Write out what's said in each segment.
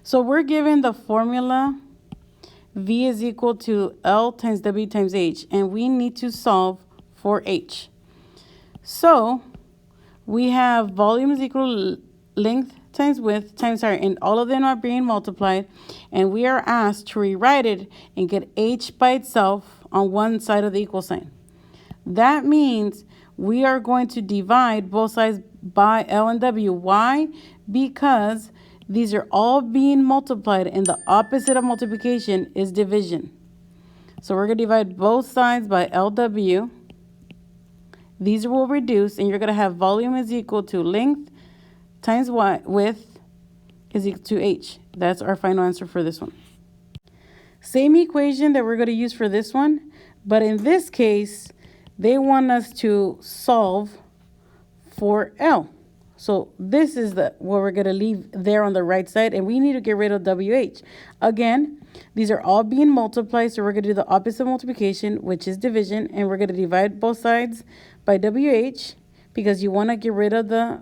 So we're given the formula V is equal to L times W times H, and we need to solve for H. So we have volume is equal to length times width times height, and all of them are being multiplied, and we are asked to rewrite it and get H by itself on one side of the equal sign. That means we are going to divide both sides by L and W. Why? Because these are all being multiplied, and the opposite of multiplication is division. So we're going to divide both sides by LW. These will reduce, and you're going to have volume is equal to length times width is equal to H. That's our final answer for this one. Same equation that we're going to use for this one, but in this case, they want us to solve for L. So this is what we're going to leave there on the right side, and we need to get rid of WH. Again, these are all being multiplied, so we're going to do the opposite of multiplication, which is division, and we're going to divide both sides by WH because you want to get rid of the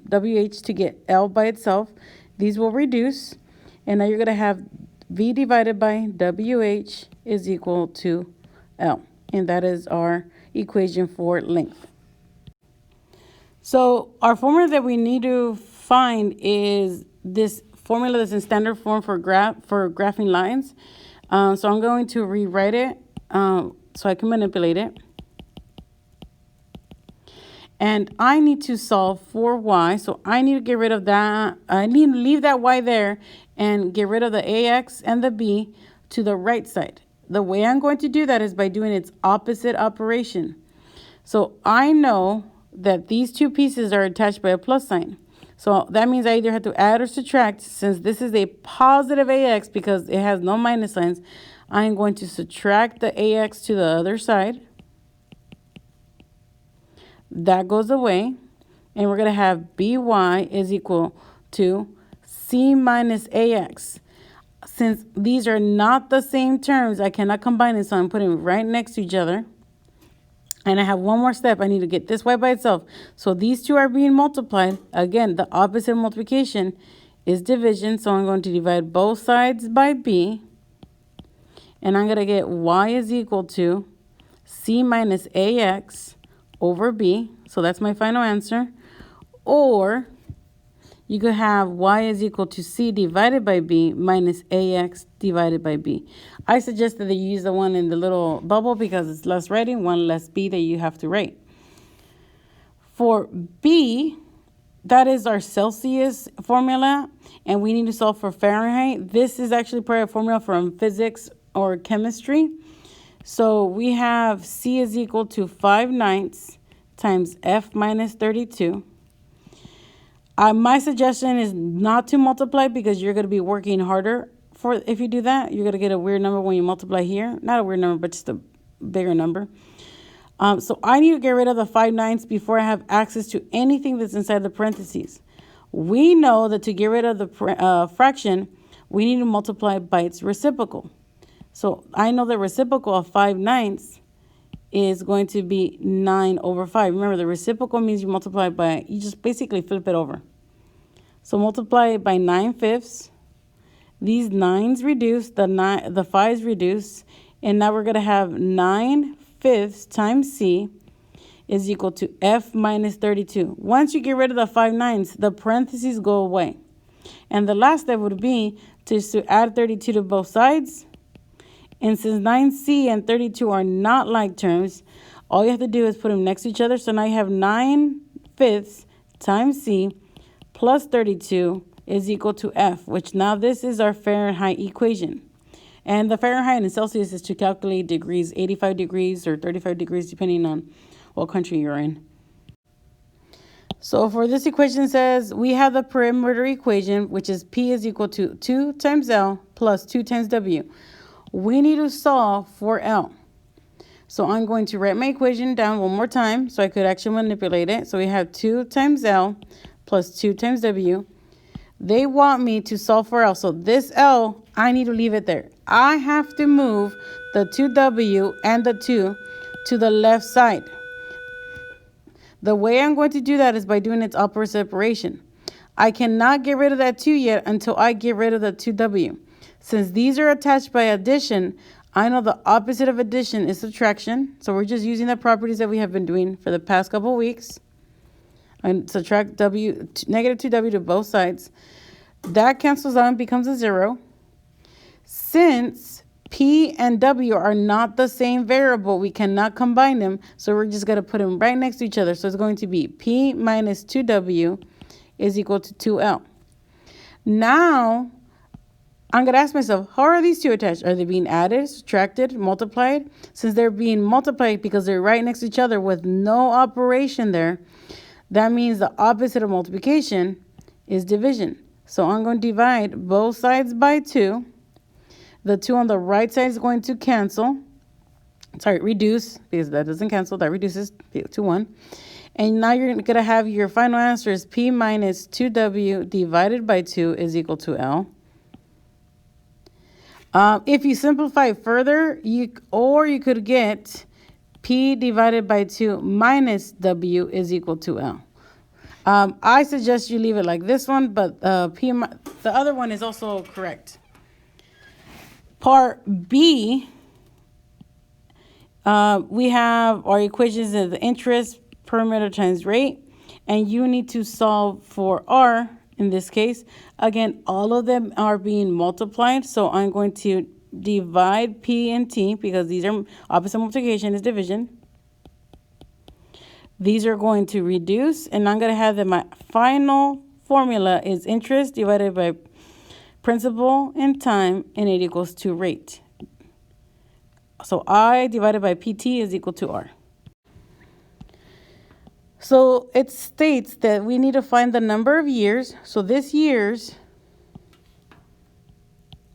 WH to get L by itself. These will reduce, and now you're going to have V divided by WH is equal to L, and that is our equation for length. So our formula that we need to find is this formula that's in standard form for graphing lines. So I'm going to rewrite it so I can manipulate it. And I need to solve for y, so I need to get rid of that. I need to leave that y there and get rid of the ax and the b to the right side. The way I'm going to do that is by doing its opposite operation. So I know that these two pieces are attached by a plus sign. So that means I either have to add or subtract. Since this is a positive ax because it has no minus signs, I'm going to subtract the ax to the other side. That goes away, and we're going to have by is equal to c minus ax. Since these are not the same terms, I cannot combine it, so I'm putting them right next to each other. And I have one more step. I need to get this y by itself. So these two are being multiplied. Again, the opposite of multiplication is division, so I'm going to divide both sides by b. And I'm going to get y is equal to c minus ax over b. So that's my final answer. Or you could have y is equal to c divided by b minus ax divided by b. I suggest that you use the one in the little bubble because it's less writing, one less b that you have to write. For b, that is our Celsius formula, and we need to solve for Fahrenheit. This is actually part of a formula from physics or chemistry. So we have c is equal to 5/9 times f minus 32. My suggestion is not to multiply because you're going to be working harder if you do that. You're going to get a weird number when you multiply here. Not a weird number, but just a bigger number. So I need to get rid of the 5/9 before I have access to anything that's inside the parentheses. We know that to get rid of the fraction, we need to multiply by its reciprocal. So I know the reciprocal of 5/9 is going to be 9/5. Remember, the reciprocal means you multiply by, you just basically flip it over. So multiply it by 9/5. These 9s reduce, the 5s reduce, and now we're going to have 9/5 times c is equal to f minus 32. Once you get rid of the 5/9, the parentheses go away. And the last step would be to add 32 to both sides. And since 9c and 32 are not like terms, all you have to do is put them next to each other. So now you have 9/5 times c plus 32 is equal to f, which now this is our Fahrenheit equation. And the Fahrenheit in Celsius is to calculate degrees, 85 degrees or 35 degrees, depending on what country you're in. So for this equation says we have the perimeter equation, which is P is equal to 2 times L plus 2 times W. We need to solve for L. So I'm going to write my equation down one more time so I could actually manipulate it. So we have 2 times L plus 2 times W. They want me to solve for L. So this L, I need to leave it there. I have to move the 2W and the 2 to the left side. The way I'm going to do that is by doing its opposite separation. I cannot get rid of that 2 yet until I get rid of the 2w. Since these are attached by addition, I know the opposite of addition is subtraction. So we're just using the properties that we have been doing for the past couple weeks. And subtract w, negative 2w to both sides. That cancels out and becomes a 0. Since p and w are not the same variable, we cannot combine them. So we're just going to put them right next to each other. So it's going to be p minus 2w is equal to 2l. Now, I'm going to ask myself, how are these two attached? Are they being added, subtracted, multiplied? Since they're being multiplied because they're right next to each other with no operation there, that means the opposite of multiplication is division. So I'm going to divide both sides by 2. The 2 on the right side is going to cancel. Sorry, reduce, because that doesn't cancel. That reduces to 1. And now you're going to have your final answer is p minus 2w divided by 2 is equal to L. If you simplify further, you could get p divided by 2 minus w is equal to L. I suggest you leave it like this one, but the other one is also correct. Part B, we have our equations of the interest per meter times rate, and you need to solve for R in this case. Again, all of them are being multiplied, so I'm going to divide P and T because these are opposite multiplication is division. These are going to reduce, and I'm going to have that my final formula is interest divided by principal and time, and it equals to rate. So I divided by PT is equal to R. So it states that we need to find the number of years. So this years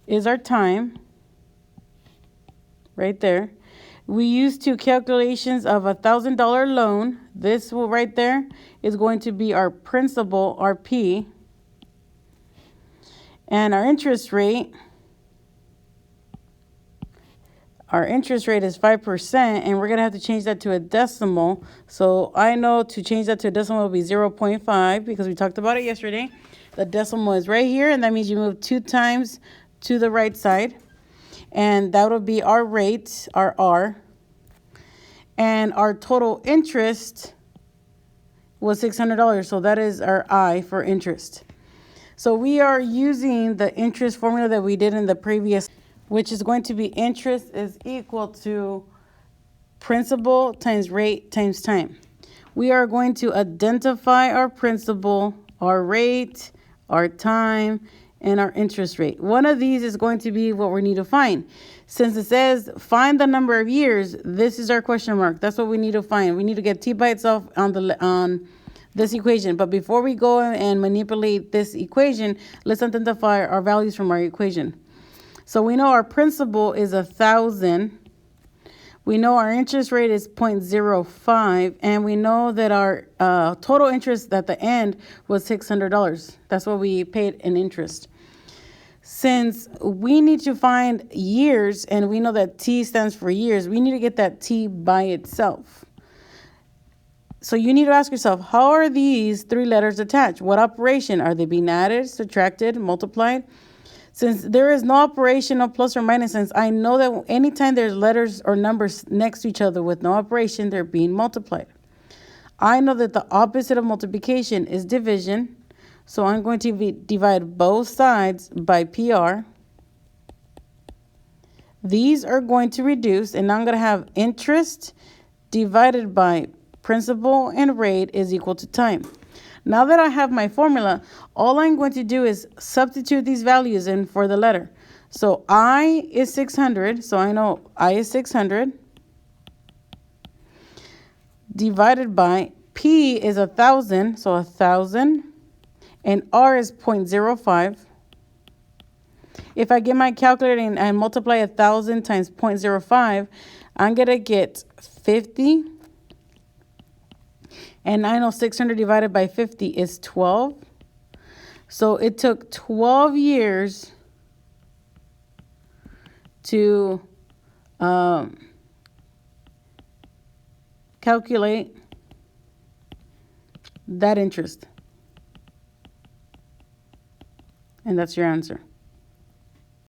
is our time, right there. We use two calculations of $1,000 loan. This will right there is going to be our principal, our P, and our interest rate. Our interest rate is 5%, and we're going to have to change that to a decimal. So I know to change that to a decimal will be 0.5 because we talked about it yesterday. The decimal is right here, and that means you move 2 times to the right side. And that will be our rate, our R. And our total interest was $600, so that is our I for interest. So we are using the interest formula that we did in the previous, which is going to be interest is equal to principal times rate times time. We are going to identify our principal, our rate, our time, and our interest rate. One of these is going to be what we need to find. Since it says find the number of years, this is our question mark. That's what we need to find. We need to get t by itself on this equation. But before we go and manipulate this equation, let's identify our values from our equation. So we know our principal is 1,000. We know our interest rate is 0.05, and we know that our total interest at the end was $600. That's what we paid in interest. Since we need to find years, and we know that T stands for years, we need to get that T by itself. So you need to ask yourself, how are these 3 letters attached? What operation? Are they being added, subtracted, multiplied? Since there is no operation of plus or minus, since I know that anytime there's letters or numbers next to each other with no operation, they're being multiplied. I know that the opposite of multiplication is division. So I'm going to divide both sides by PR. These are going to reduce, and I'm going to have interest divided by principal and rate is equal to time. Now that I have my formula, all I'm going to do is substitute these values in for the letter. So I is 600, so I know I is 600, divided by P is 1,000, so 1,000, and R is 0.05. If I get my calculator and I multiply 1,000 times 0.05, I'm going to get 50. And I know 600 divided by 50 is 12. So it took 12 years to calculate that interest. And that's your answer.